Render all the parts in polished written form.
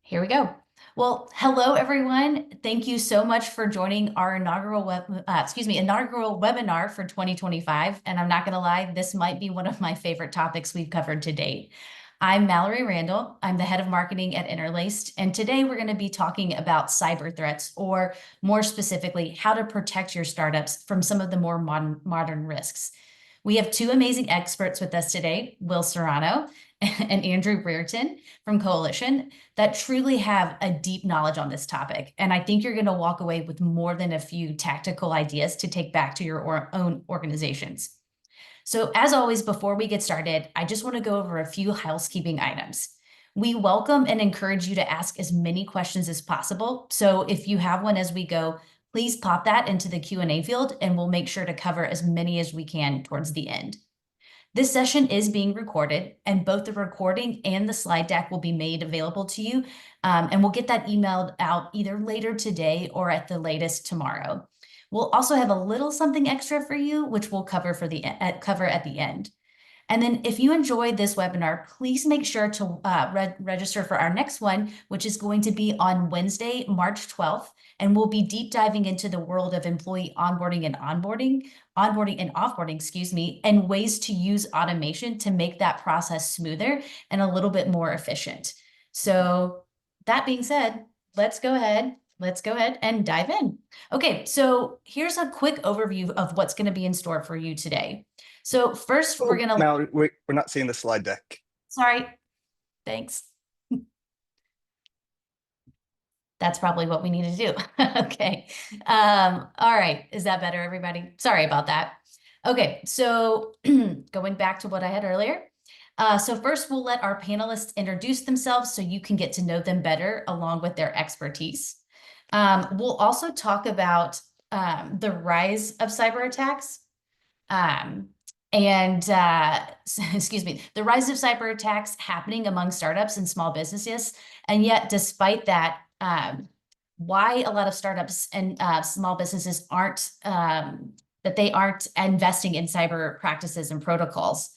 Here we go. Well, hello everyone. Thank you so much for joining our inaugural inaugural webinar for 2025. And I'm not going to lie, this might be one of my favorite topics we've covered to date. I'm Mallory Randall. I'm the head of marketing at Interlaced, and today we're going to be talking about cyber threats, or more specifically, how to protect your startups from some of the more modern risks. We have two amazing experts with us today, Will Serrano and Andrew Brereton from Coalition, that truly have a deep knowledge on this topic. And I think you're going to walk away with more than a few tactical ideas to take back to your own organizations. So as always, before we get started, I just want to go over a few housekeeping items. We welcome and encourage you to ask as many questions as possible. So if you have one as we go, please pop that into the Q&A field and we'll make sure to cover as many as we can towards the end. This session is being recorded, and both the recording and the slide deck will be made available to you, and we'll get that emailed out either later today or at the latest tomorrow. We'll also have a little something extra for you, which we'll cover at the end. And then if you enjoyed this webinar, please make sure to register for our next one, which is going to be on Wednesday, March 12th. And we'll be deep diving into the world of employee onboarding and offboarding, and ways to use automation to make that process smoother and a little bit more efficient. So that being said, let's go ahead and dive in. Okay, so here's a quick overview of what's going to be in store for you today. So first, we're going to... Now, we're not seeing the slide deck. Sorry. Thanks. That's probably what we need to do. Okay. All right. Is that better, everybody? Sorry about that. Okay, so going back to what I had earlier. So first, we'll let our panelists introduce themselves so you can get to know them better along with their expertise. We'll also talk about the rise of cyber attacks. The rise of cyber attacks happening among startups and small businesses. And yet, despite that, why a lot of startups and small businesses aren't investing in cyber practices and protocols.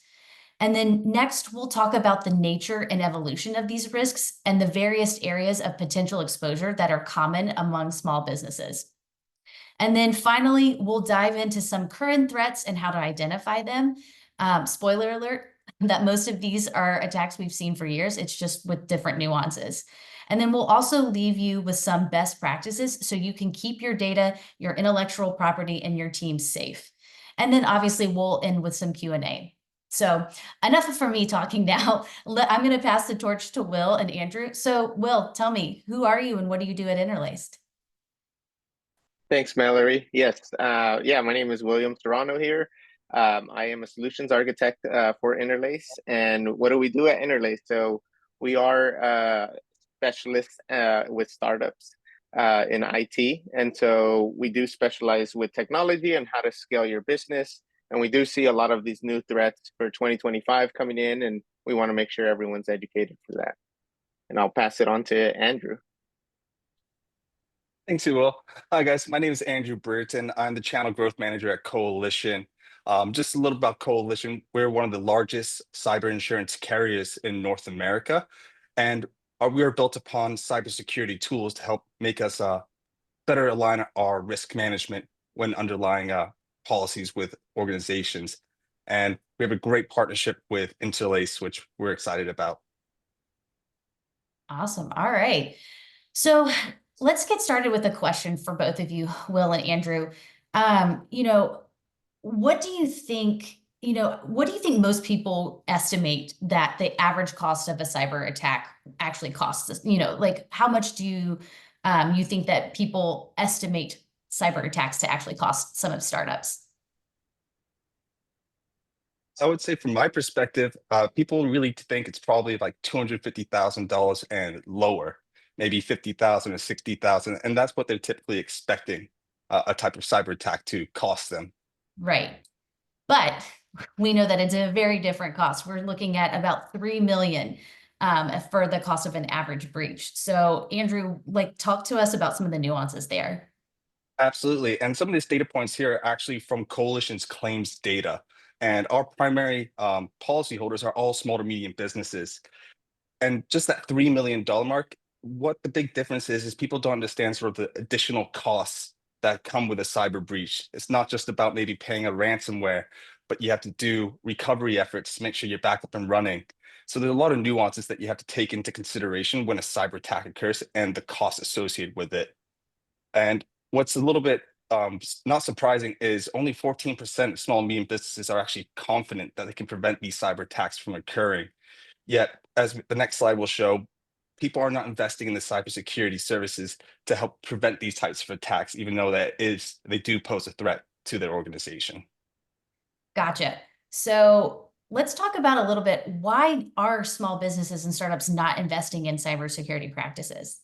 And then next, we'll talk about the nature and evolution of these risks and the various areas of potential exposure that are common among small businesses. And then finally, we'll dive into some current threats and how to identify them. Spoiler alert, that most of these are attacks we've seen for years. It's just with different nuances. And then we'll also leave you with some best practices so you can keep your data, your intellectual property, and your team safe. And then obviously we'll end with some Q&A. So enough for me talking now. I'm going to pass the torch to Will and Andrew. So Will, tell me, who are you and what do you do at Interlaced? Thanks, Mallory. Yes, my name is William Serrano here. I am a solutions architect for Interlace. And what do we do at Interlace? So we are specialists with startups in IT. And so we do specialize with technology and how to scale your business. And we do see a lot of these new threats for 2025 coming in, and we want to make sure everyone's educated for that. And I'll pass it on to Andrew. Thanks, Will. Hi, guys. My name is Andrew Brereton. I'm the channel growth manager at Coalition. Just a little about Coalition. We're one of the largest cyber insurance carriers in North America, and we are built upon cybersecurity tools to help make us better align our risk management when underlying policies with organizations. And we have a great partnership with Interlace, which we're excited about. Awesome. All right. So let's get started with a question for both of you, Will and Andrew. What do you think most people estimate that the average cost of a cyber attack actually costs us? How much do you think that people estimate cyber attacks to actually cost some of startups? I would say from my perspective, people really think it's probably like $250,000 and lower, maybe 50,000 or 60,000. And that's what they're typically expecting a type of cyber attack to cost them. Right. But we know that it's a very different cost. We're looking at about $3 million for the cost of an average breach. So Andrew, talk to us about some of the nuances there. Absolutely. And some of these data points here are actually from Coalition's claims data. And our primary policyholders are all small to medium businesses. And just that $3 million mark what the big difference is people don't understand sort of the additional costs that come with a cyber breach. It's not just about maybe paying a ransomware, but you have to do recovery efforts to make sure you're back up and running. So there's a lot of nuances that you have to take into consideration when a cyber attack occurs and the costs associated with it. And what's a little bit not surprising is only 14% of small and medium businesses are actually confident that they can prevent these cyber attacks from occurring. Yet, as the next slide will show, people are not investing in the cybersecurity services to help prevent these types of attacks, even though they do pose a threat to their organization. Gotcha. So let's talk about a little bit, why are small businesses and startups not investing in cybersecurity practices?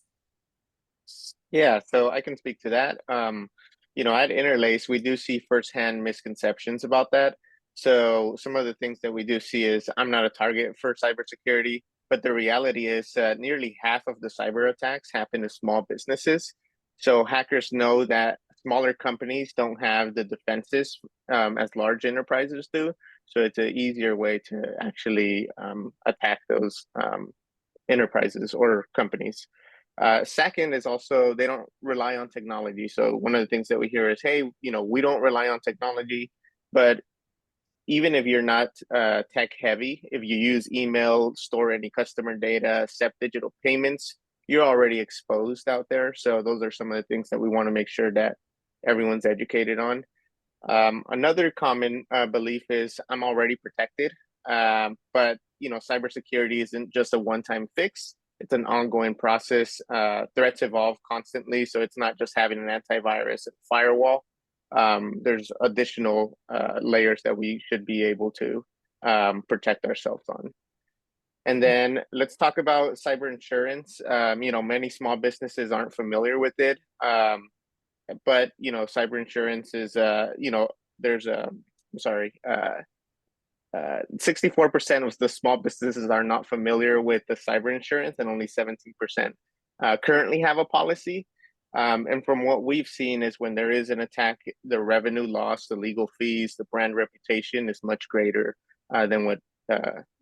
Yeah, so I can speak to that. At Interlace, we do see firsthand misconceptions about that. So some of the things that we do see is I'm not a target for cybersecurity, but the reality is nearly half of the cyber attacks happen to small businesses. So hackers know that smaller companies don't have the defenses as large enterprises do. So it's an easier way to actually attack those enterprises or companies. Second is also they don't rely on technology. So one of the things that we hear is, hey, we don't rely on technology, but even if you're not tech heavy, if you use email, store any customer data, accept digital payments, you're already exposed out there. So those are some of the things that we want to make sure that everyone's educated on. Another common belief is I'm already protected, but cybersecurity isn't just a one-time fix. It's an ongoing process. Threats evolve constantly, so it's not just having an antivirus and firewall. There's additional layers that we should be able to protect ourselves on. And then let's talk about cyber insurance. Many small businesses aren't familiar with it, but cyber insurance is there's a 64% of the small businesses are not familiar with the cyber insurance, and only 17% currently have a policy. And from what we've seen is when there is an attack, the revenue loss, the legal fees, the brand reputation is much greater than what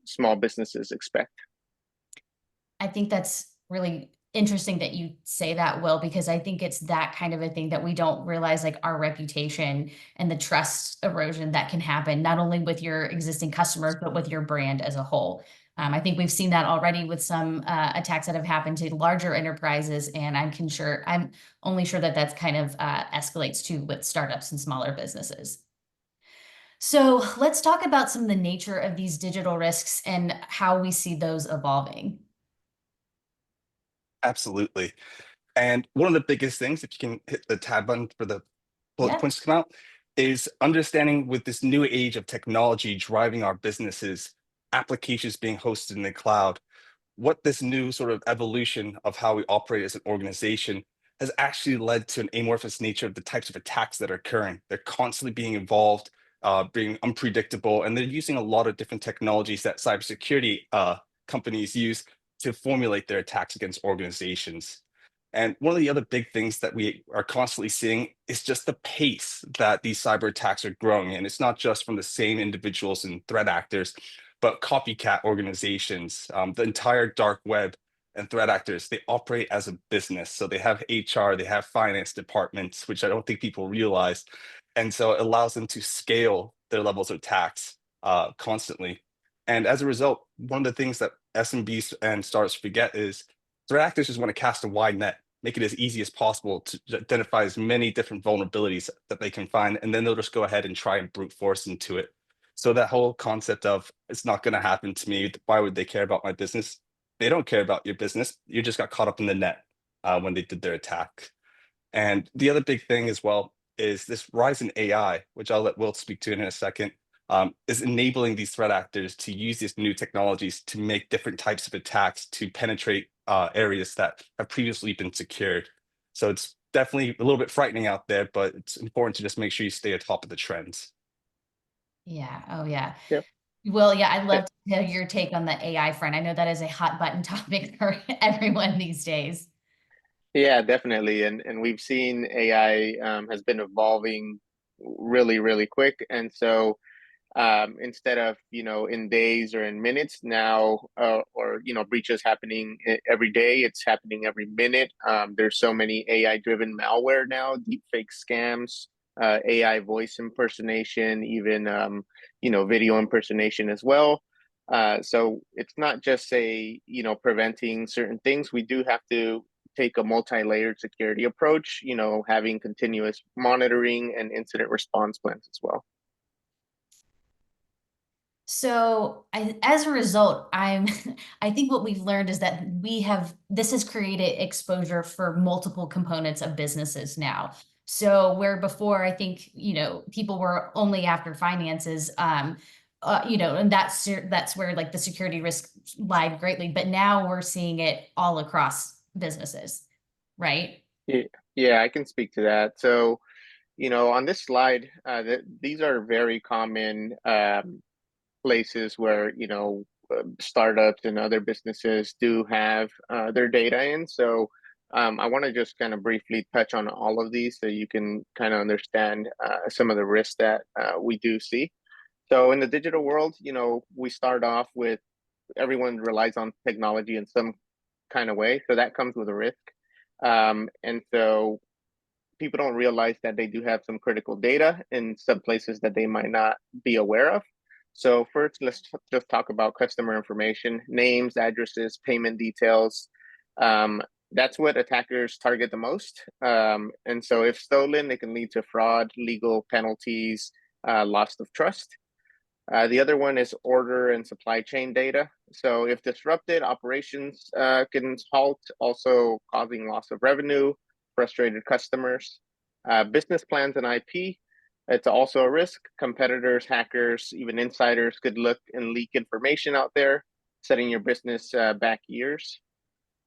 small businesses expect. I think that's really interesting that you say that, Will, because I think it's that kind of a thing that we don't realize, like our reputation and the trust erosion that can happen, not only with your existing customers, but with your brand as a whole. I think we've seen that already with some attacks that have happened to larger enterprises, and I'm only sure that that's kind of escalates too with startups and smaller businesses. So let's talk about some of the nature of these digital risks and how we see those evolving. Absolutely. And one of the biggest things, if you can hit the tab button for the bullet Yeah. points to come out, is understanding with this new age of technology driving our businesses, applications being hosted in the cloud, what this new sort of evolution of how we operate as an organization has actually led to an amorphous nature of the types of attacks that are occurring. They're constantly being involved, being unpredictable, and they're using a lot of different technologies that cybersecurity companies use to formulate their attacks against organizations. And one of the other big things that we are constantly seeing is just the pace that these cyber attacks are growing. And it's not just from the same individuals and threat actors, but copycat organizations, the entire dark web and threat actors, they operate as a business. So they have HR, they have finance departments, which I don't think people realize. And so it allows them to scale their levels of attacks constantly. And as a result, one of the things that SMBs and startups forget is threat actors just want to cast a wide net, make it as easy as possible to identify as many different vulnerabilities that they can find, and then they'll just go ahead and try and brute force into it. So that whole concept of it's not going to happen to me, why would they care about my business? They don't care about your business. You just got caught up in the net when they did their attack. And the other big thing as well is this rise in AI, which I'll let Will speak to in a second, is enabling these threat actors to use these new technologies to make different types of attacks to penetrate areas that have previously been secured. So it's definitely a little bit frightening out there, but it's important to just make sure you stay atop of the trends. Yeah. Oh, yeah. Yep. Well, yeah, I'd love to hear your take on the AI front. I know that is a hot button topic for everyone these days. Yeah, definitely. And we've seen AI has been evolving really, really quick. And so instead of, in days or in minutes now, or, breaches happening every day. It's happening every minute. There's so many AI driven malware now, deepfake scams, AI voice impersonation, even, video impersonation as well. So it's not just preventing certain things. We do have to take a multi-layered security approach, having continuous monitoring and incident response plans as well. So as a result, I think what we've learned is that this has created exposure for multiple components of businesses now. So where before, I think, people were only after finances, and that's where like the security risk lied greatly. But now we're seeing it all across businesses, right? Yeah, I can speak to that. So, on this slide, these are very common places where startups and other businesses do have their data in. So I want to just kind of briefly touch on all of these so you can kind of understand some of the risks that we do see. So in the digital world, we start off with everyone relies on technology in some kind of way, so that comes with a risk. And so people don't realize that they do have some critical data in some places that they might not be aware of. So first, let's just talk about customer information, names, addresses, payment details. That's what attackers target the most. And so if stolen, it can lead to fraud, legal penalties, loss of trust. The other one is order and supply chain data. So if disrupted, operations can halt, also causing loss of revenue, frustrated customers. Business plans and IP, it's also a risk. Competitors, hackers, even insiders could look and leak information out there, setting your business back years.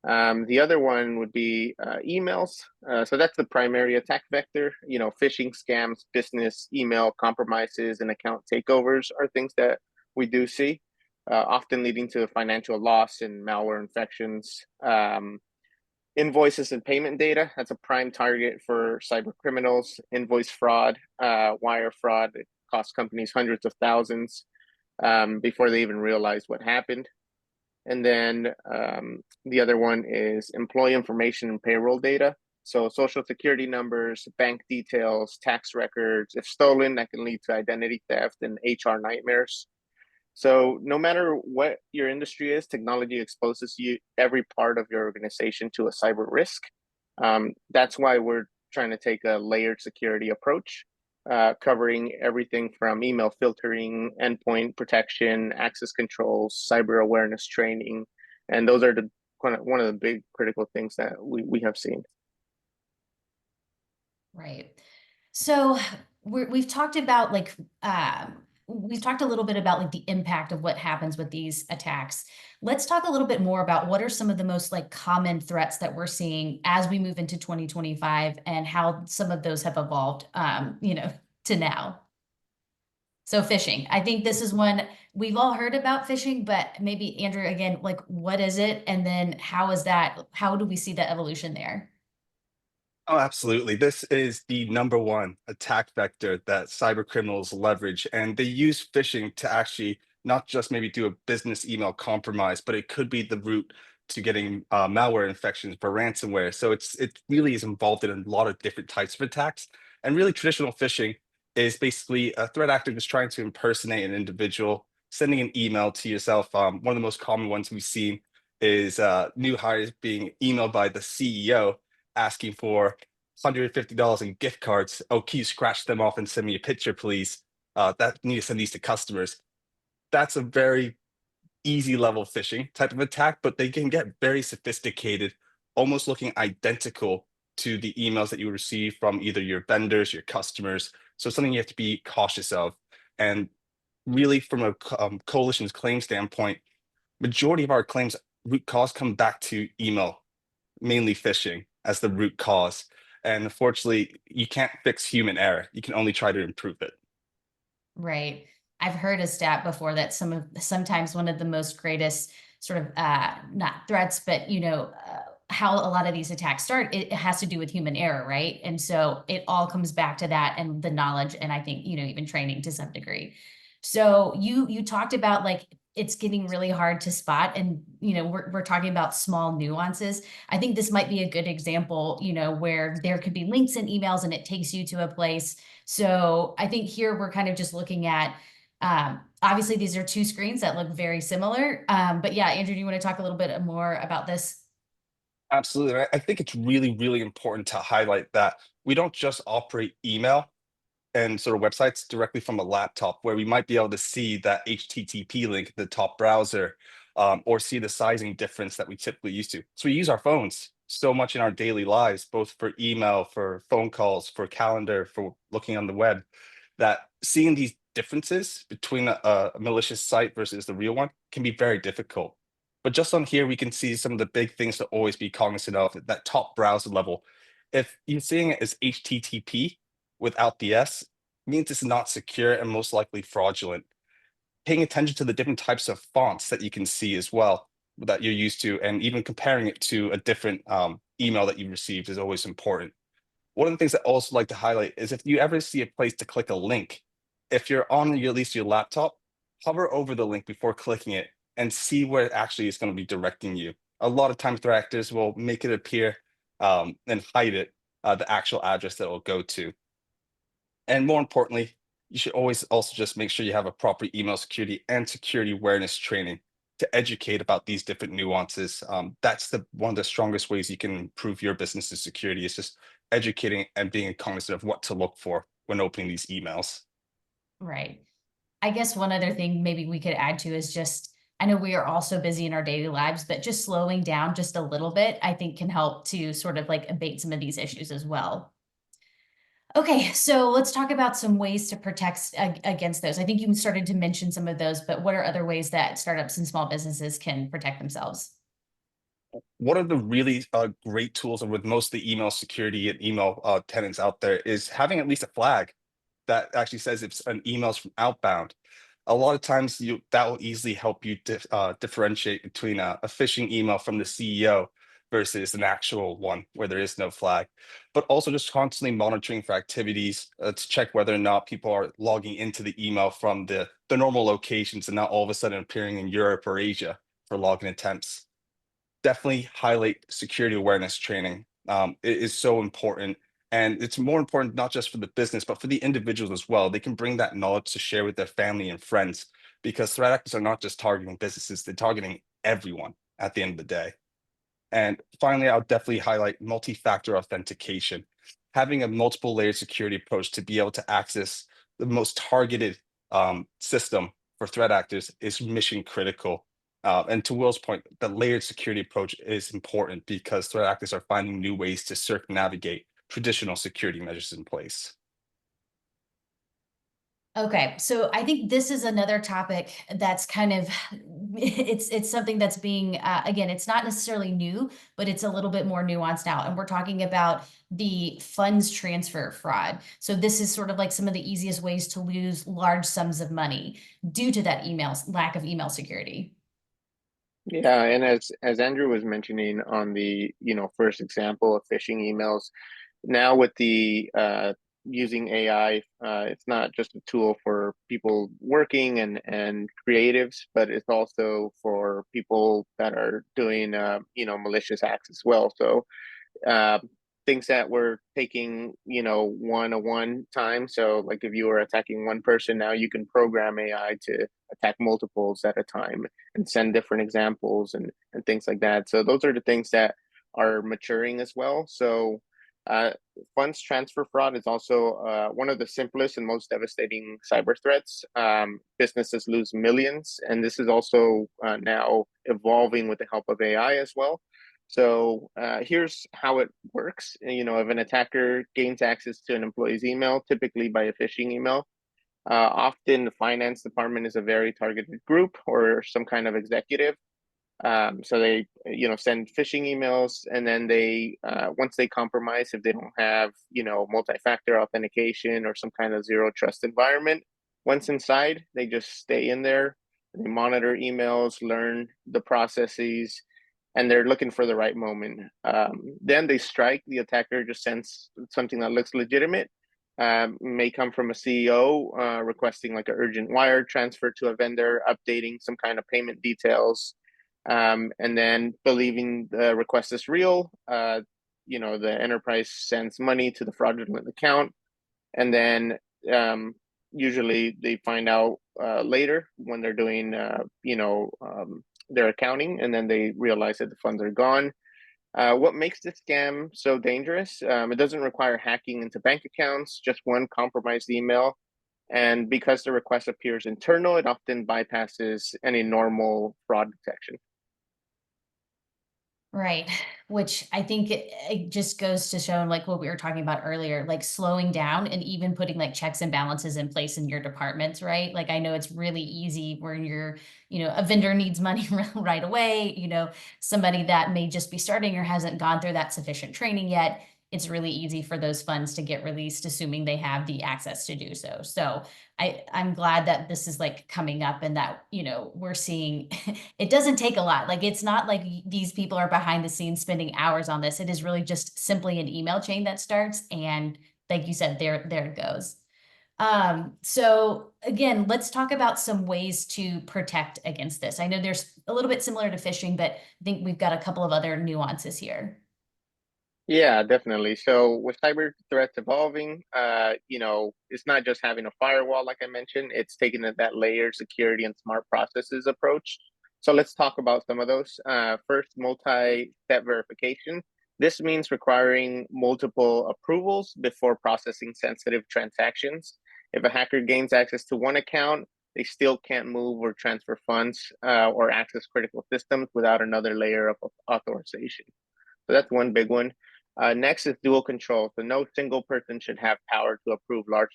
The other one would be emails. So that's the primary attack vector. Phishing scams, business email compromises, and account takeovers are things that we do see, often leading to financial loss and malware infections. Invoices and payment data, that's a prime target for cyber criminals. Invoice fraud, wire fraud, it costs companies hundreds of thousands before they even realize what happened. And then the other one is employee information and payroll data. So social security numbers, bank details, tax records. If stolen, that can lead to identity theft and HR nightmares. So no matter what your industry is, technology exposes every part of your organization to a cyber risk. That's why we're trying to take a layered security approach, covering everything from email filtering, endpoint protection, access controls, cyber awareness training. And those are one of the big critical things that we have seen. Right. So we've talked about we've talked a little bit about like the impact of what happens with these attacks. Let's talk a little bit more about what are some of the most like common threats that we're seeing as we move into 2025 and how some of those have evolved, to now. So phishing, I think this is one we've all heard about phishing, but maybe Andrew, again, like what is it? And then how do we see the evolution there? Oh, absolutely. This is the number one attack vector that cyber criminals leverage, and they use phishing to actually not just maybe do a business email compromise, but it could be the route to getting malware infections for ransomware. So it really is involved in a lot of different types of attacks. And really, traditional phishing is basically a threat actor just trying to impersonate an individual, sending an email to yourself. One of the most common ones we've seen is new hires being emailed by the CEO asking for $150 in gift cards. Oh, can you scratch them off and send me a picture, please? That need to send these to customers. That's a very easy level phishing type of attack, but they can get very sophisticated, almost looking identical to the emails that you receive from either your vendors, your customers. So something you have to be cautious of. And really, from a coalition's claim standpoint, majority of our claims root cause come back to email, mainly phishing as the root cause. And unfortunately, you can't fix human error. You can only try to improve it. Right. I've heard a stat before that sometimes one of the most greatest sort of not threats, but how a lot of these attacks start, it has to do with human error, right? And so it all comes back to that and the knowledge, and I think even training to some degree. So you talked about like it's getting really hard to spot, and we're talking about small nuances. I think this might be a good example, where there could be links in emails and it takes you to a place. So I think here we're kind of just looking at obviously these are two screens that look very similar. But yeah, Andrew, do you want to talk a little bit more about this? Absolutely. I think it's really, really important to highlight that we don't just operate email and sort of websites directly from a laptop where we might be able to see that HTTP link at the top browser, or see the sizing difference that we typically used to. So we use our phones so much in our daily lives, both for email, for phone calls, for calendar, for looking on the web, that seeing these differences between a malicious site versus the real one can be very difficult. But just on here, we can see some of the big things to always be cognizant of at that top browser level. If you're seeing it as HTTP without the S, means it's not secure and most likely fraudulent. Paying attention to the different types of fonts that you can see as well that you're used to, and even comparing it to a different email that you received is always important. One of the things I also like to highlight is if you ever see a place to click a link, if you're on at least your laptop, hover over the link before clicking it and see where it actually is going to be directing you. A lot of times threat actors will make it appear and hide it, the actual address that it will go to. And more importantly, you should always also just make sure you have a proper email security and security awareness training to educate about these different nuances. That's one of the strongest ways you can improve your business's security, is just educating and being cognizant of what to look for when opening these emails. Right. I guess one other thing maybe we could add to is just, I know we are all so busy in our daily lives, but just slowing down just a little bit, I think can help to sort of like abate some of these issues as well. Okay, so let's talk about some ways to protect against those. I think you started to mention some of those, but what are other ways that startups and small businesses can protect themselves? One of the really great tools with most of the email security and email tenants out there is having at least a flag that actually says if an email is from outbound. A lot of times that will easily help you differentiate between a phishing email from the CEO versus an actual one where there is no flag. But also just constantly monitoring for activities to check whether or not people are logging into the email from the normal locations and not all of a sudden appearing in Europe or Asia for login attempts. Definitely highlight security awareness training. It is so important. And it's more important not just for the business, but for the individuals as well. They can bring that knowledge to share with their family and friends, because threat actors are not just targeting businesses, they're targeting everyone at the end of the day. And finally, I'll definitely highlight multi-factor authentication. Having a multiple layered security approach to be able to access the most targeted system for threat actors is mission critical. And to Will's point, the layered security approach is important because threat actors are finding new ways to circumnavigate traditional security measures in place. Okay, so I think this is another topic that's kind of it's something that's being again, it's not necessarily new, but it's a little bit more nuanced now. And we're talking about the funds transfer fraud. So this is sort of like some of the easiest ways to lose large sums of money due to that lack of email security. Yeah, and as Andrew was mentioning on the first example of phishing emails, now with the using AI, it's not just a tool for people working and creatives, but it's also for people that are doing malicious acts as well. So uh, things that were taking one time, so like if you were attacking one person, now you can program AI to attack multiples at a time and send different examples and things like that. So those are the things that are maturing as well. So uh, funds transfer fraud is also one of the simplest and most devastating cyber threats. Businesses lose millions, and this is also now evolving with the help of AI as well. So here's how it works. If an attacker gains access to an employee's email, typically by a phishing email, often the finance department is a very targeted group or some kind of executive. So they, send phishing emails, and then they, once they compromise, if they don't have, multi-factor authentication or some kind of zero trust environment, once inside, they just stay in there. They monitor emails, learn the processes, and they're looking for the right moment. Then they strike. The attacker just sends something that looks legitimate, may come from a CEO requesting like an urgent wire transfer to a vendor, updating some kind of payment details, and then believing the request is real. The enterprise sends money to the fraudulent account, and then usually they find out later when they're doing their accounting, and then they realize that the funds are gone. What makes this scam so dangerous? It doesn't require hacking into bank accounts, just one compromised email. And because the request appears internal, it often bypasses any normal fraud detection. Right. Which I think it just goes to show like what we were talking about earlier, like slowing down and even putting like checks and balances in place in your departments, right? Like I know it's really easy when a vendor needs money right away, somebody that may just be starting or hasn't gone through that sufficient training yet. It's really easy for those funds to get released, assuming they have the access to do so. So I'm glad that this is like coming up and that, we're seeing it doesn't take a lot. Like it's not like these people are behind the scenes spending hours on this. It is really just simply an email chain that starts. And like you said, there it goes. So again, let's talk about some ways to protect against this. I know there's a little bit similar to phishing, but I think we've got a couple of other nuances here. Yeah, definitely. So with cyber threats evolving, it's not just having a firewall, like I mentioned, it's taking that layered security and smart processes approach. So let's talk about some of those. First, multi-step verification. This means requiring multiple approvals before processing sensitive transactions. If a hacker gains access to one account, they still can't move or transfer funds or access critical systems without another layer of authorization. So that's one big one. Next is dual control. So no single person should have power to approve large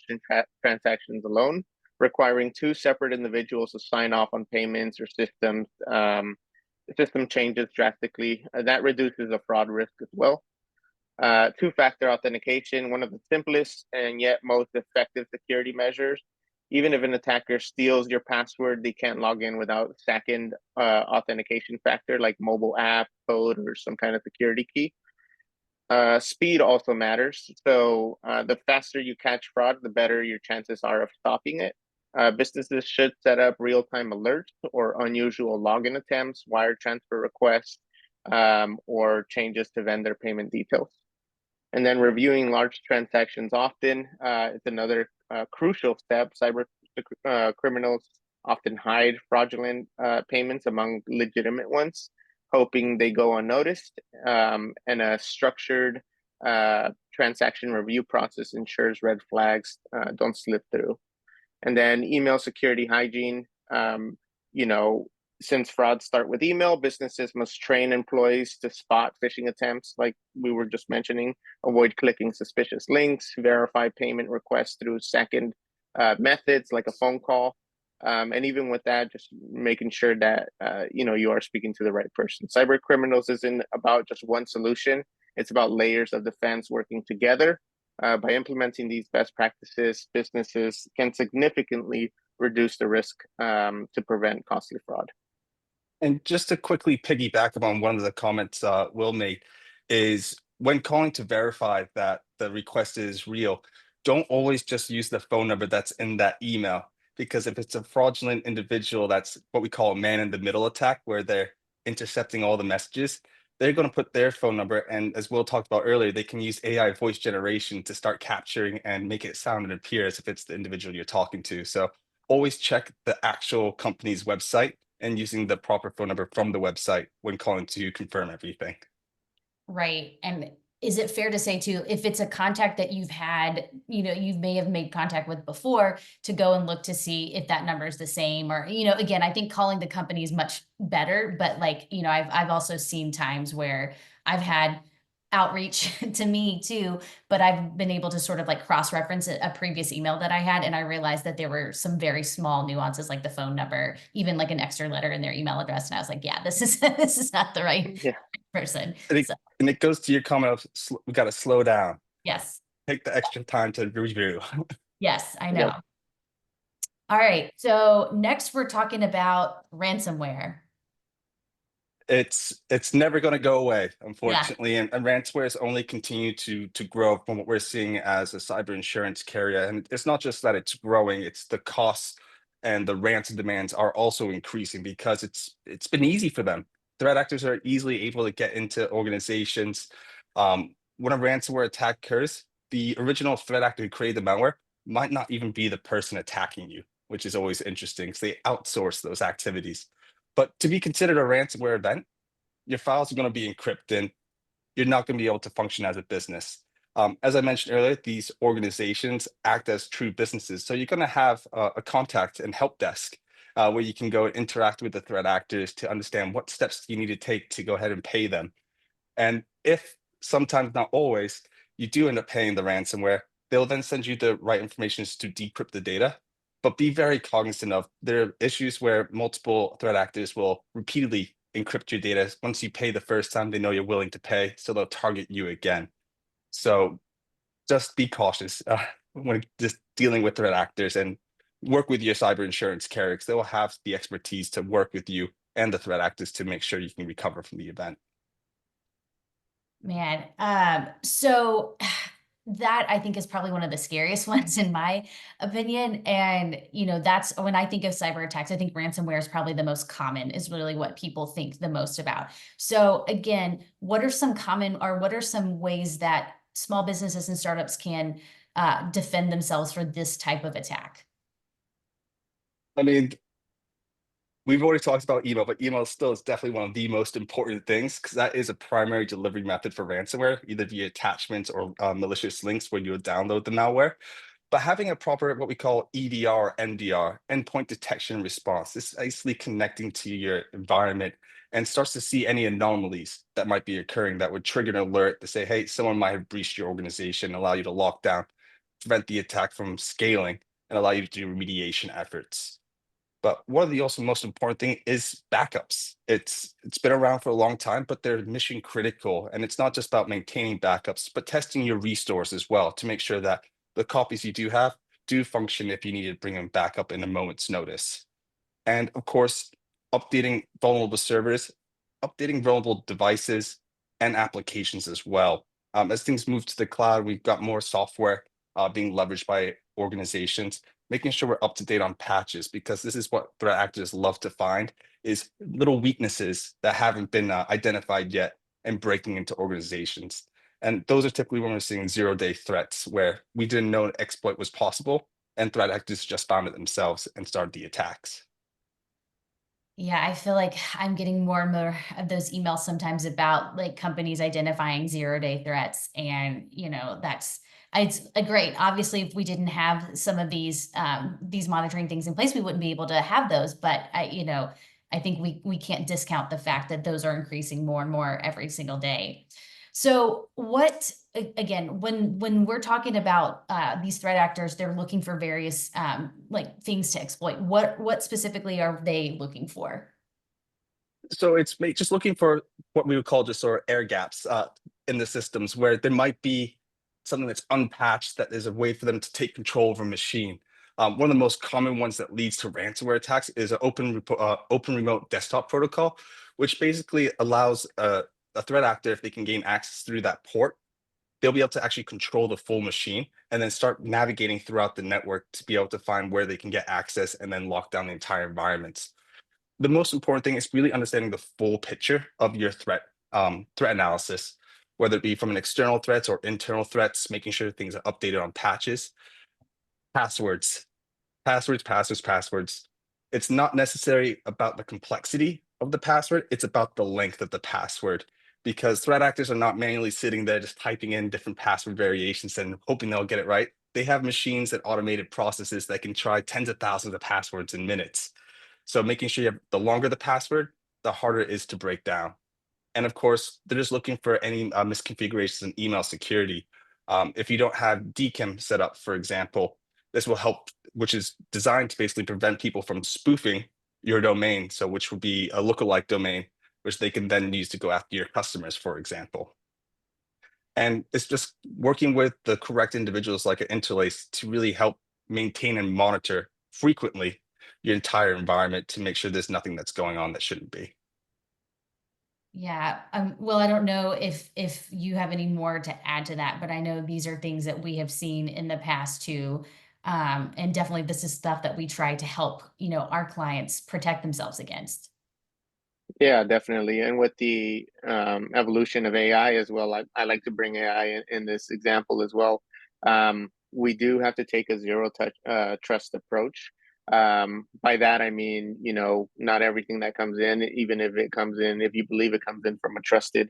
transactions alone, requiring two separate individuals to sign off on payments or systems. System changes drastically. That reduces the fraud risk as well. Two-factor authentication, one of the simplest and yet most effective security measures. Even if an attacker steals your password, they can't log in without second authentication factor like mobile app, code, or some kind of security key. Speed also matters. So the faster you catch fraud, the better your chances are of stopping it. Businesses should set up real-time alerts or unusual login attempts, wire transfer requests, or changes to vendor payment details. And then reviewing large transactions often is another crucial step. Cyber criminals often hide fraudulent payments among legitimate ones, hoping they go unnoticed. And a structured transaction review process ensures red flags don't slip through. And then email security hygiene. Since frauds start with email, businesses must train employees to spot phishing attempts, like we were just mentioning, avoid clicking suspicious links, verify payment requests through second methods like a phone call. And even with that, just making sure that, you are speaking to the right person. Cyber criminals isn't about just one solution. It's about layers of defense working together. By implementing these best practices, businesses can significantly reduce the risk to prevent costly fraud. And just to quickly piggyback upon one of the comments Will made, is when calling to verify that the request is real, don't always just use the phone number that's in that email, because if it's a fraudulent individual, that's what we call a man in the middle attack, where they're intercepting all the messages. They're going to put their phone number, and as Will talked about earlier, they can use AI voice generation to start capturing and make it sound and appear as if it's the individual you're talking to. So always check the actual company's website and using the proper phone number from the website when calling to confirm everything. Right. And is it fair to say too, if it's a contact that you've had, you may have made contact with before, to go and look to see if that number is the same, or, again, I think calling the company is much better, but like, I've also seen times where I've had outreach to me too, but I've been able to sort of like cross-reference a previous email that I had, and I realized that there were some very small nuances, like the phone number, even like an extra letter in their email address, and I was like, yeah, this is not the right person. And it goes to your comment of we got to slow down. Yes. Take the extra time to review. Yes, I know. Yep. All right. So next we're talking about ransomware. It's never going to go away, Yeah. unfortunately, and ransomware has only continued to grow from what we're seeing as a cyber insurance carrier. And it's not just that it's growing; it's the costs and the ransom demands are also increasing because it's been easy for them. Threat actors are easily able to get into organizations. When a ransomware attack occurs, the original threat actor who created the malware might not even be the person attacking you, which is always interesting because they outsource those activities. But to be considered a ransomware event, your files are going to be encrypted. You're not going to be able to function as a business. As I mentioned earlier, these organizations act as true businesses. So you're going to have a contact and help desk where you can go and interact with the threat actors to understand what steps you need to take to go ahead and pay them. And if sometimes, not always, you do end up paying the ransomware, they'll then send you the right information to decrypt the data. But be very cognizant of there are issues where multiple threat actors will repeatedly encrypt your data. Once you pay the first time, they know you're willing to pay, so they'll target you again. So just be cautious when just dealing with threat actors and work with your cyber insurance carrier because they will have the expertise to work with you and the threat actors to make sure you can recover from the event. Man, so that I think is probably one of the scariest ones in my opinion. And, that's when I think of cyber attacks, I think ransomware is probably the most common, is really what people think the most about. So again, what are some common or what are some ways that small businesses and startups can defend themselves for this type of attack? I mean, we've already talked about email, but email still is definitely one of the most important things because that is a primary delivery method for ransomware, either via attachments or malicious links where you download the malware. But having a proper, what we call EDR, NDR, Endpoint Detection and Response, this is basically connecting to your environment and starts to see any anomalies that might be occurring that would trigger an alert to say, hey, someone might have breached your organization, allow you to lock down, prevent the attack from scaling, and allow you to do remediation efforts. But one of the also most important thing is backups. It's been around for a long time, but they're mission critical. And it's not just about maintaining backups, but testing your restores as well to make sure that the copies you do have do function if you need to bring them back up in a moment's notice. And of course, updating vulnerable servers, updating vulnerable devices and applications as well. As things move to the cloud, we've got more software being leveraged by organizations, making sure we're up to date on patches because this is what threat actors love to find is little weaknesses that haven't been identified yet and breaking into organizations. And those are typically when we're seeing zero-day threats where we didn't know an exploit was possible and threat actors just found it themselves and started the attacks. Yeah, I feel like I'm getting more and more of those emails sometimes about like companies identifying zero-day threats. And, that's it's a great. Obviously, if we didn't have some of these monitoring things in place, we wouldn't be able to have those. But I think we can't discount the fact that those are increasing more and more every single day. So again, when we're talking about these threat actors, they're looking for various like things to exploit. What specifically are they looking for? So it's just looking for what we would call just sort of air gaps in the systems where there might be something that's unpatched that is a way for them to take control of a machine. One of the most common ones that leads to ransomware attacks is an open remote desktop protocol, which basically allows a threat actor, if they can gain access through that port, they'll be able to actually control the full machine and then start navigating throughout the network to be able to find where they can get access and then lock down the entire environments. The most important thing is really understanding the full picture of your threat analysis, whether it be from an external threats or internal threats, making sure things are updated on patches, passwords, passwords. It's not necessarily about the complexity of the password, it's about the length of the password. Because threat actors are not manually sitting there just typing in different password variations and hoping they'll get it right. They have machines and automated processes that can try tens of thousands of passwords in minutes. So making sure you have the longer the password, the harder it is to break down. And of course, they're just looking for any misconfigurations in email security. If you don't have DKIM set up, for example, this will help, which is designed to basically prevent people from spoofing your domain. So which would be a lookalike domain, which they can then use to go after your customers, for example. And it's just working with the correct individuals like an Interlace to really help maintain and monitor frequently your entire environment to make sure there's nothing that's going on that shouldn't be. Yeah. Well, I don't know if you have any more to add to that, but I know these are things that we have seen in the past too. And definitely this is stuff that we try to help, our clients protect themselves against. Yeah, definitely. And with the evolution of AI as well, I like to bring AI in this example as well. We do have to take a zero touch trust approach. By that I mean, not everything that comes in, even if it comes in, if you believe it comes in from a trusted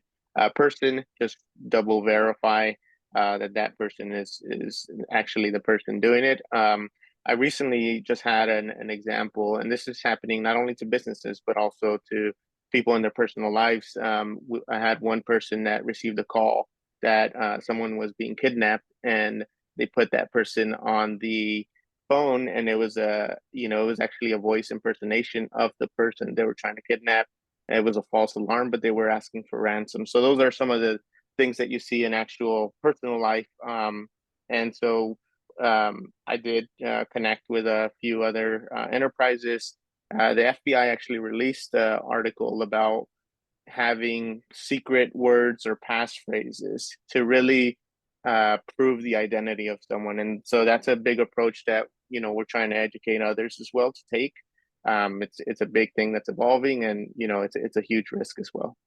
person, just double verify that that person is actually the person doing it. I recently just had an example, and this is happening not only to businesses but also to people in their personal lives. I had one person that received a call that someone was being kidnapped, and they put that person on the phone, and it was it was actually a voice impersonation of the person they were trying to kidnap. It was a false alarm, but they were asking for ransom. So those are some of the things that you see in actual personal life. And so I did connect with a few other enterprises. The FBI actually released an article about having secret words or passphrases to really prove the identity of someone. And so that's a big approach that we're trying to educate others as well to take. It's a big thing that's evolving, and it's a huge risk as well.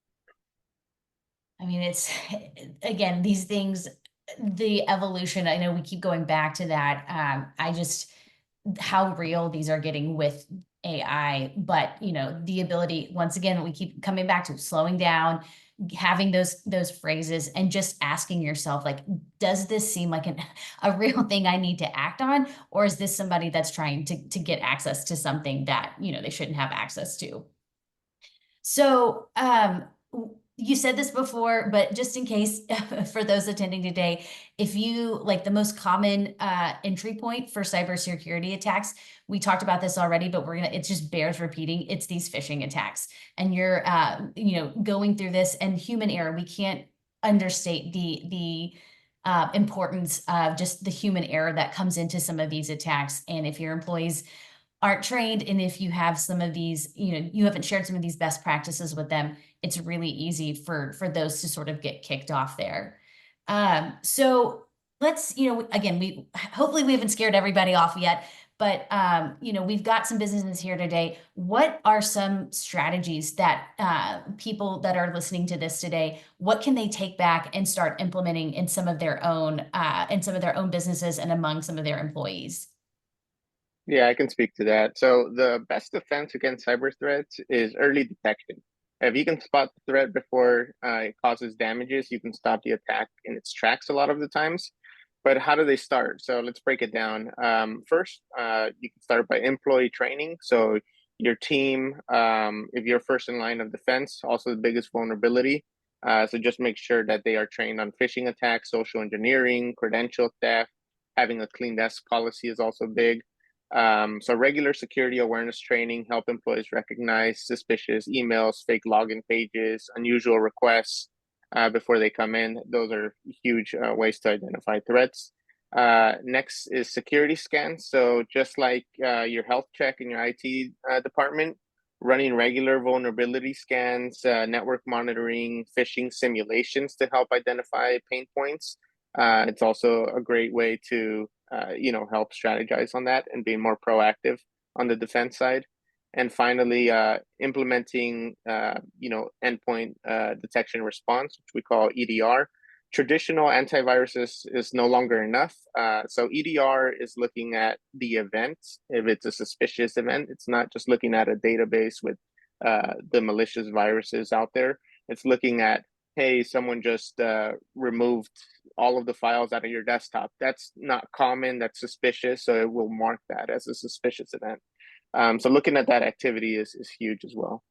I mean, it's again, these things, the evolution, I know we keep going back to that. I just, how real these are getting with AI, but the ability, once again, we keep coming back to slowing down, having those phrases and just asking yourself, like, does this seem like a real thing I need to act on? Or is this somebody that's trying to get access to something that, they shouldn't have access to? So, you said this before, but just in case for those attending today, if you like the most common entry point for cybersecurity attacks, we talked about this already, but it just bears repeating. It's these phishing attacks, and you're going through this and human error. We can't understate the importance of just the human error that comes into some of these attacks. And if your employees aren't trained, and if you have some of these, you haven't shared some of these best practices with them, it's really easy for those to sort of get kicked off there. So let's, again, we hopefully we haven't scared everybody off yet, but we've got some businesses here today. What are some strategies that people that are listening to this today, what can they take back and start implementing in some of their own businesses and among some of their employees? Yeah, I can speak to that. So the best defense against cyber threats is early detection. If you can spot the threat before it causes damages, you can stop the attack in its tracks a lot of the times. But how do they start? So let's break it down. First, you can start by employee training. So your team, if you're first in line of defense, also the biggest vulnerability. So just make sure that they are trained on phishing attacks, social engineering, credential theft. Having a clean desk policy is also big. So regular security awareness training help employees recognize suspicious emails, fake login pages, unusual requests before they come in. Those are huge ways to identify threats. Next is security scans. So just like your health check in your IT department, running regular vulnerability scans, network monitoring, phishing simulations to help identify pain points. It's also a great way to help strategize on that and be more proactive on the defense side. And finally, implementing endpoint detection and response, which we call EDR. Traditional antivirus is no longer enough. So EDR is looking at the event. If it's a suspicious event, it's not just looking at a database with the malicious viruses out there. It's looking at, hey, someone just removed all of the files out of your desktop. That's not common, that's suspicious, so it will mark that as a suspicious event. So looking at that activity is huge as well.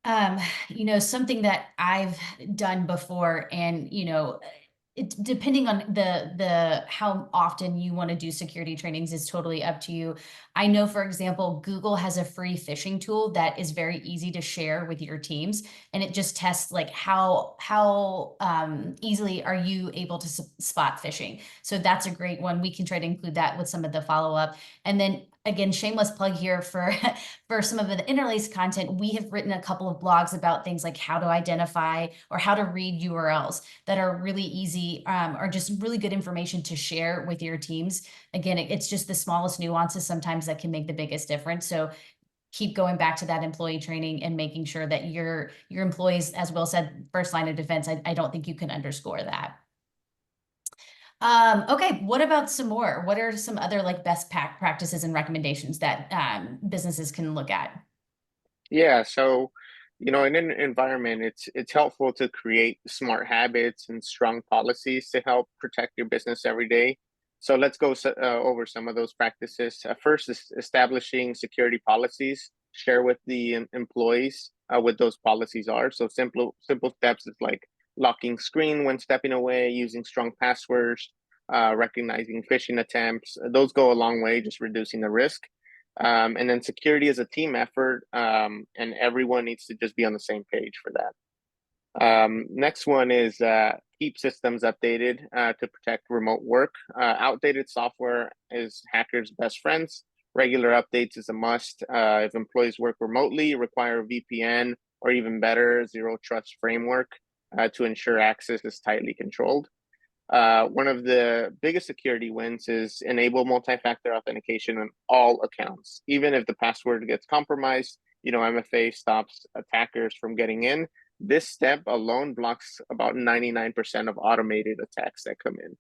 Something that I've done before, and it, depending on the how often you want to do security trainings is totally up to you. I know, for example, Google has a free phishing tool that is very easy to share with your teams, and it just tests like how easily are you able to spot phishing. So that's a great one. We can try to include that with some of the follow up. And then again, shameless plug here for for some of the interlace content. We have written a couple of blogs about things like how to identify or how to read URLs that are really easy, or just really good information to share with your teams. Again, it's just the smallest nuances sometimes that can make the biggest difference. So keep going back to that employee training and making sure that your employees, as Will said, first line of defense. I don't think you can underscore that. Okay, what about some more? What are some other like best practices and recommendations that businesses can look at? Yeah, so in an environment, it's helpful to create smart habits and strong policies to help protect your business every day. So let's go over some of those practices. First is establishing security policies. Share with the employees what those policies are. So simple steps is like locking screen when stepping away, using strong passwords, recognizing phishing attempts. Those go a long way, just reducing the risk. And then security is a team effort, and everyone needs to just be on the same page for that. Next one is keep systems updated to protect remote work. Outdated software is hackers' best friends. Regular updates is a must. If employees work remotely, require a VPN or even better, zero trust framework to ensure access is tightly controlled. One of the biggest security wins is enable multi-factor authentication on all accounts. Even if the password gets compromised, MFA stops attackers from getting in. This step alone blocks about 99% of automated attacks that come in.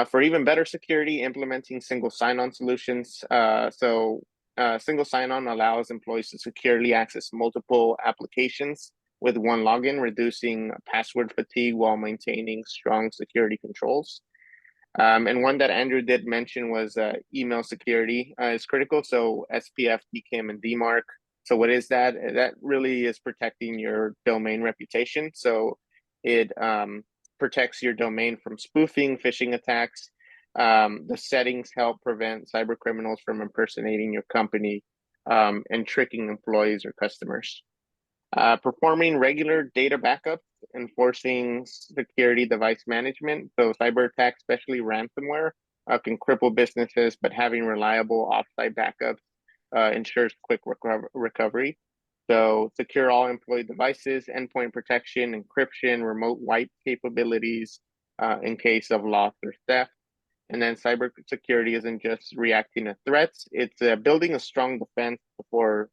For even better security, implementing single sign-on solutions. Single sign-on allows employees to securely access multiple applications with one login, reducing password fatigue while maintaining strong security controls. And one that Andrew did mention was email security is critical. So SPF, DKIM, and DMARC. So what is that? That really is protecting your domain reputation. So it protects your domain from spoofing, phishing attacks. The settings help prevent cybercriminals from impersonating your company and tricking employees or customers. Performing regular data backups, enforcing security device management. So cyber attacks, especially ransomware, can cripple businesses, but having reliable offsite backups ensures quick recovery. So secure all employee devices, endpoint protection, encryption, remote wipe capabilities in case of loss or theft. And then cybersecurity isn't just reacting to threats, it's building a strong defense before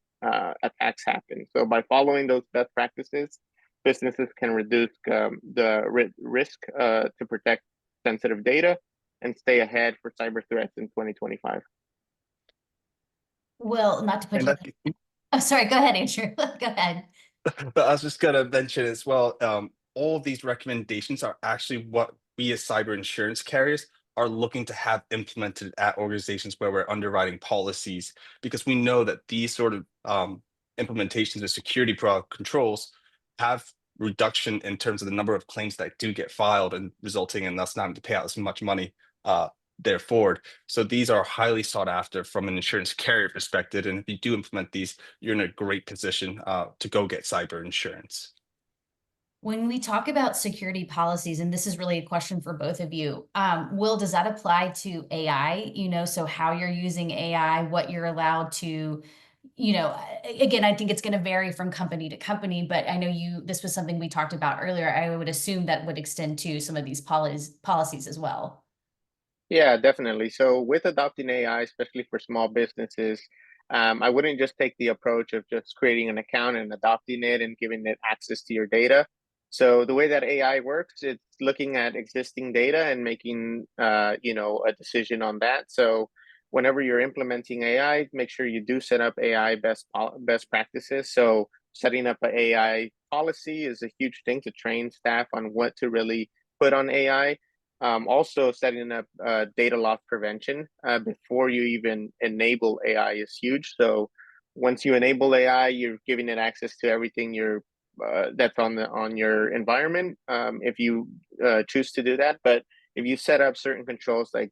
attacks happen. So by following those best practices, businesses can reduce the risk to protect sensitive data and stay ahead for cyber threats in 2025. Well, not to put And you. Oh, sorry. Go ahead, Andrew. Go ahead. but I was just gonna mention as well, all of these recommendations are actually what we as cyber insurance carriers are looking to have implemented at organizations where we're underwriting policies, because we know that these sort of implementations of security controls have reduction in terms of the number of claims that do get filed and resulting in us not having to pay out as much money there forward. So these are highly sought after from an insurance carrier perspective. And if you do implement these, you're in a great position to go get cyber insurance. When we talk about security policies, and this is really a question for both of you, Will, does that apply to AI? So how you're using AI, what you're allowed to, again, I think it's going to vary from company to company, but I know this was something we talked about earlier. I would assume that would extend to some of these policies as well. Yeah, definitely. So with adopting AI, especially for small businesses, I wouldn't just take the approach of just creating an account and adopting it and giving it access to your data. So the way that AI works, it's looking at existing data and making, a decision on that. So whenever you're implementing AI, make sure you do set up AI best practices. So setting up an AI policy is a huge thing to train staff on what to really put on AI. Also, setting up data loss prevention before you even enable AI is huge. So once you enable AI, you're giving it access to everything that's on your environment. If you choose to do that, but if you set up certain controls like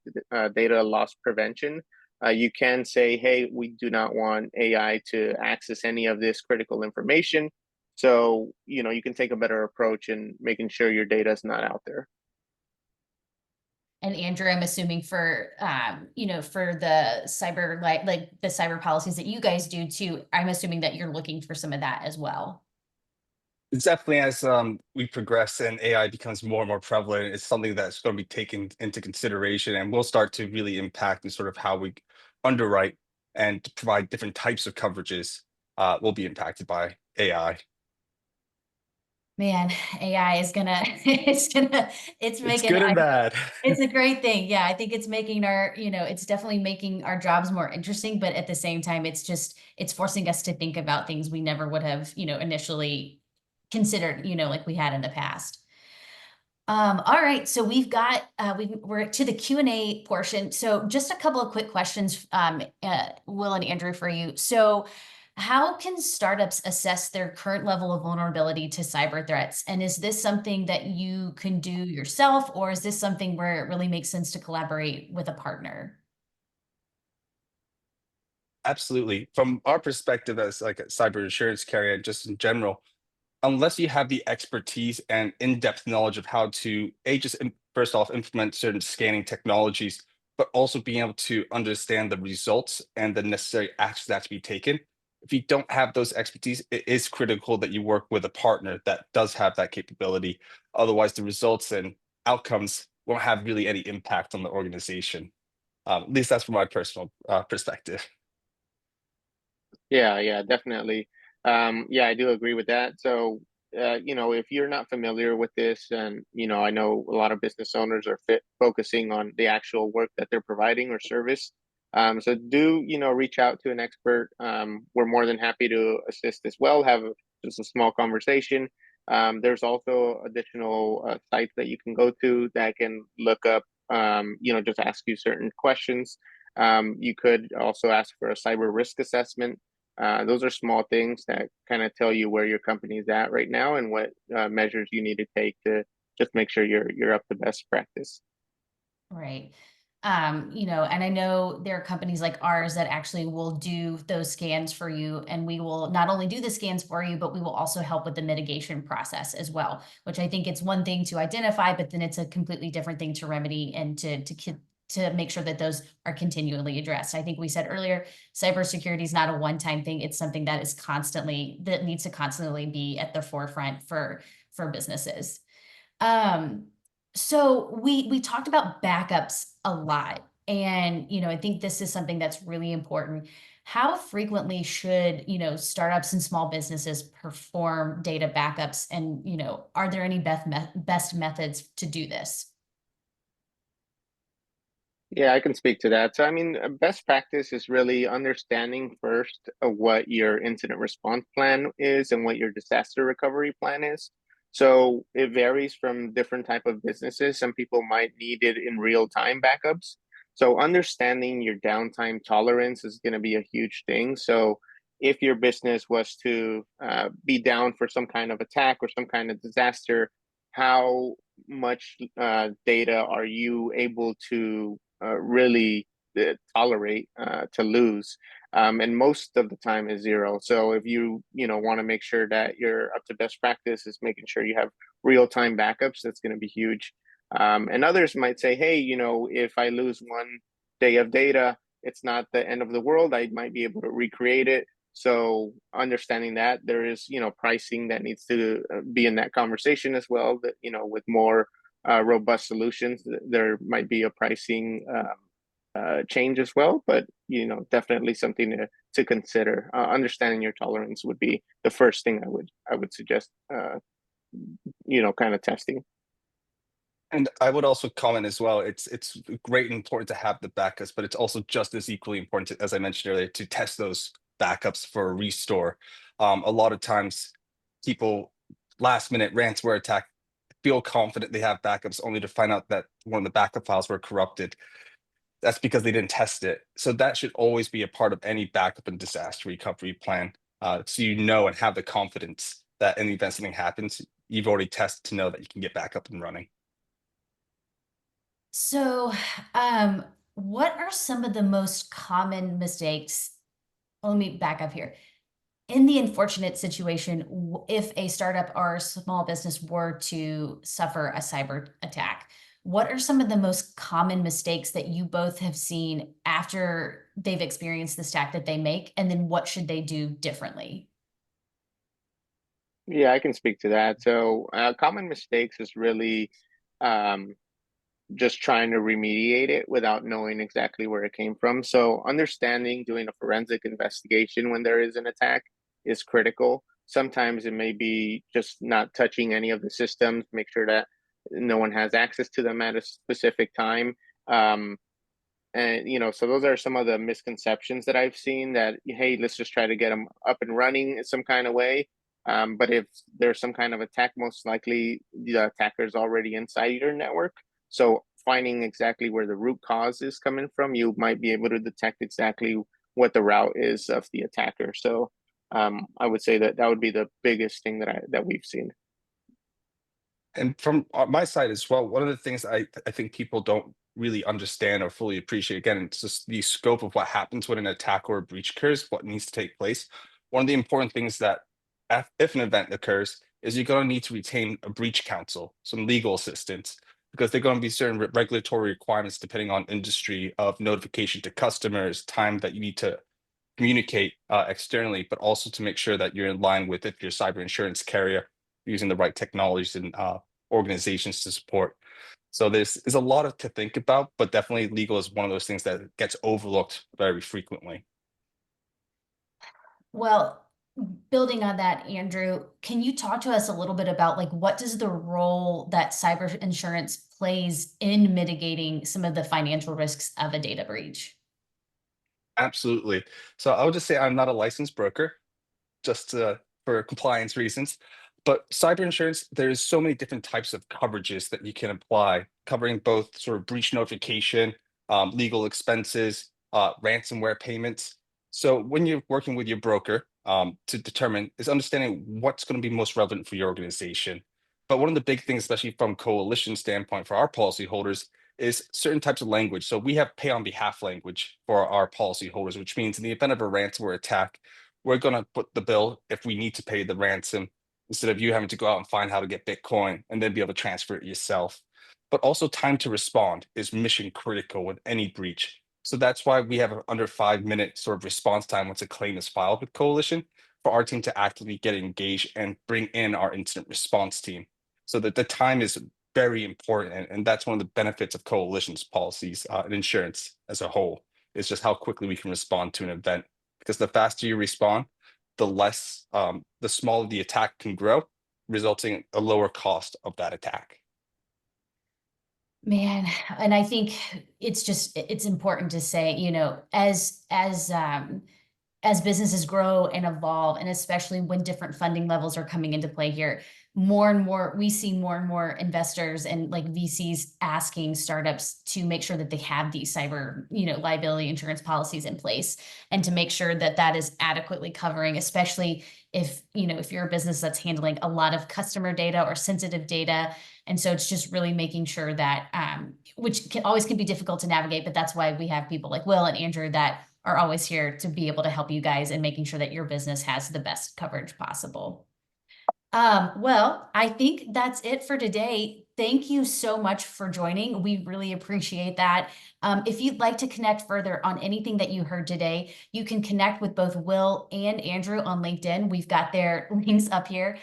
data loss prevention, you can say, "Hey, we do not want AI to access any of this critical information." So you can take a better approach in making sure your data is not out there. And Andrew, I'm assuming for, for the cyber, like the cyber policies that you guys do too, I'm assuming that you're looking for some of that as well. It's definitely as we progress and AI becomes more and more prevalent, it's something that's going to be taken into consideration and will start to really impact in sort of how we underwrite and provide different types of coverages will be impacted by AI. Man, AI is gonna, it's It's making, good and bad. it's a great thing. Yeah, I think it's making our, it's definitely making our jobs more interesting, but at the same time, it's forcing us to think about things we never would have, initially considered, like we had in the past. All right, so we've got we're to the Q&A portion. So just a couple of quick questions, Will and Andrew, for you. So how can startups assess their current level of vulnerability to cyber threats? And is this something that you can do yourself, or is this something where it really makes sense to collaborate with a partner? Absolutely. From our perspective as like a cyber insurance carrier, just in general, unless you have the expertise and in-depth knowledge of how to first off implement certain scanning technologies, but also being able to understand the results and the necessary actions that have to be taken. If you don't have those expertise, it is critical that you work with a partner that does have that capability. Otherwise, the results and outcomes won't have really any impact on the organization. At least that's from my personal perspective. Yeah, definitely. Yeah, I do agree with that. So, if you're not familiar with this, and I know a lot of business owners are focusing on the actual work that they're providing or service. So do reach out to an expert. We're more than happy to assist as well. Have just a small conversation. There's also additional sites that you can go to that can look up. Just ask you certain questions. You could also ask for a cyber risk assessment. Those are small things that kind of tell you where your company is at right now and what measures you need to take to just make sure you're up to best practice. Right. And I know there are companies like ours that actually will do those scans for you, and we will not only do the scans for you, but we will also help with the mitigation process as well, which I think it's one thing to identify, but then it's a completely different thing to remedy and to make sure that those are continually addressed. I think we said earlier, cybersecurity is not a one-time thing. It's something that needs to constantly be at the forefront for businesses. So we talked about backups a lot, and I think this is something that's really important. How frequently should startups and small businesses perform data backups, and are there any best methods to do this? Yeah, I can speak to that. So, I mean, best practice is really understanding first what your incident response plan is and what your disaster recovery plan is. So it varies from different type of businesses. Some people might need it in real time backups. So understanding your downtime tolerance is going to be a huge thing. So if your business was to be down for some kind of attack or some kind of disaster, how much data are you able to really tolerate to lose, and most of the time is zero. So if you want to make sure that you're up to best practice, is making sure you have real time backups. That's going to be huge. And others might say, hey, if I lose 1 day of data, it's not the end of the world. I might be able to recreate it. So understanding that there is pricing that needs to be in that conversation as well. That with more robust solutions, there might be a pricing change as well, but definitely something to consider. Understanding your tolerance would be the first thing I would suggest. Kind of testing. And I would also comment as well, it's great and important to have the backups, but it's also just as equally important, as I mentioned earlier, to test those backups for a restore. A lot of times people last minute ransomware attack feel confident they have backups only to find out that one of the backup files were corrupted. That's because they didn't test it. So that should always be a part of any backup and disaster recovery plan. So and have the confidence that in the event something happens, you've already tested to know that you can get back up and running. So, what are some of the most common mistakes? Let me back up here. In the unfortunate situation, if a startup or a small business were to suffer a cyber attack, what are some of the most common mistakes that you both have seen after they've experienced the stack that they make? And then what should they do differently? Yeah, I can speak to that. So, common mistakes is really um, just trying to remediate it without knowing exactly where it came from. So, understanding doing a forensic investigation when there is an attack is critical. Sometimes it may be just not touching any of the systems, make sure that no one has access to them at a specific time. Um, and so those are some of the misconceptions that I've seen, that hey, let's just try to get them up and running in some kind of way. But if there's some kind of attack, most likely the attacker is already inside your network. So finding exactly where the root cause is coming from, you might be able to detect exactly what the route is of the attacker. So I would say that that would be the biggest thing that we've seen. And from my side as well, one of the things I think people don't really understand or fully appreciate, again, it's just the scope of what happens when an attack or a breach occurs, what needs to take place. One of the important things that if an event occurs is you're going to need to retain a breach counsel, some legal assistance, because there are going to be certain regulatory requirements depending on industry of notification to customers, time that you need to communicate externally, but also to make sure that you're in line with if you're a cyber insurance carrier using the right technologies and organizations to support. So there's a lot to think about, but definitely legal is one of those things that gets overlooked very frequently. Well, building on that, Andrew, can you talk to us a little bit about like what does the role that cyber insurance plays in mitigating some of the financial risks of a data breach? Absolutely. So I would just say I'm not a licensed broker, just for compliance reasons. But cyber insurance, there's so many different types of coverages that you can apply, covering both sort of breach notification, legal expenses, ransomware payments. So when you're working with your broker to determine is understanding what's going to be most relevant for your organization. But one of the big things, especially from coalition standpoint for our policyholders, is certain types of language. So we have pay on behalf language for our policyholders, which means in the event of a ransomware attack, we're going to put the bill if we need to pay the ransom instead of you having to go out and find how to get Bitcoin and then be able to transfer it yourself. But also, time to respond is mission critical with any breach. So that's why we have an under 5 minute sort of response time once a claim is filed with Coalition for our team to actively get engaged and bring in our incident response team. So that the time is very important. And that's one of the benefits of Coalition's policies and insurance as a whole, is just how quickly we can respond to an event. Because the faster you respond, the less, the smaller the attack can grow, resulting in a lower cost of that attack. Man, and I think it's important to say, as businesses grow and evolve, and especially when different funding levels are coming into play here, more and more, we see more and more investors and like VCs asking startups to make sure that they have these cyber, liability insurance policies in place, and to make sure that that is adequately covering, especially if you're a business that's handling a lot of customer data or sensitive data. And so it's just really making sure that, which can be difficult to navigate, but that's why we have people like Will and Andrew that are always here to be able to help you guys and making sure that your business has the best coverage possible. Well, I think that's it for today. Thank you so much for joining. We really appreciate that. If you'd like to connect further on anything that you heard today, you can connect with both Will and Andrew on LinkedIn. We've got their links up here.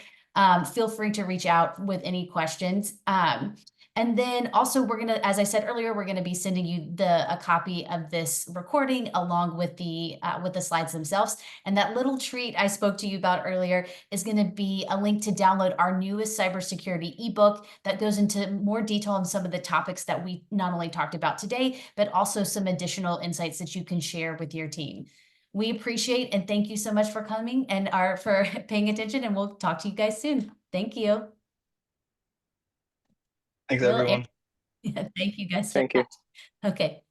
Feel free to reach out with any questions. And then also as I said earlier, we're gonna be sending you a copy of this recording along with the slides themselves. And that little treat I spoke to you about earlier is gonna be a link to download our newest cybersecurity ebook that goes into more detail on some of the topics that we not only talked about today, but also some additional insights that you can share with your team. We appreciate and thank you so much for coming and for paying attention, and we'll talk to you guys soon. Thank you. Thanks, Will, everyone. thank you guys so Thank you. much. Okay.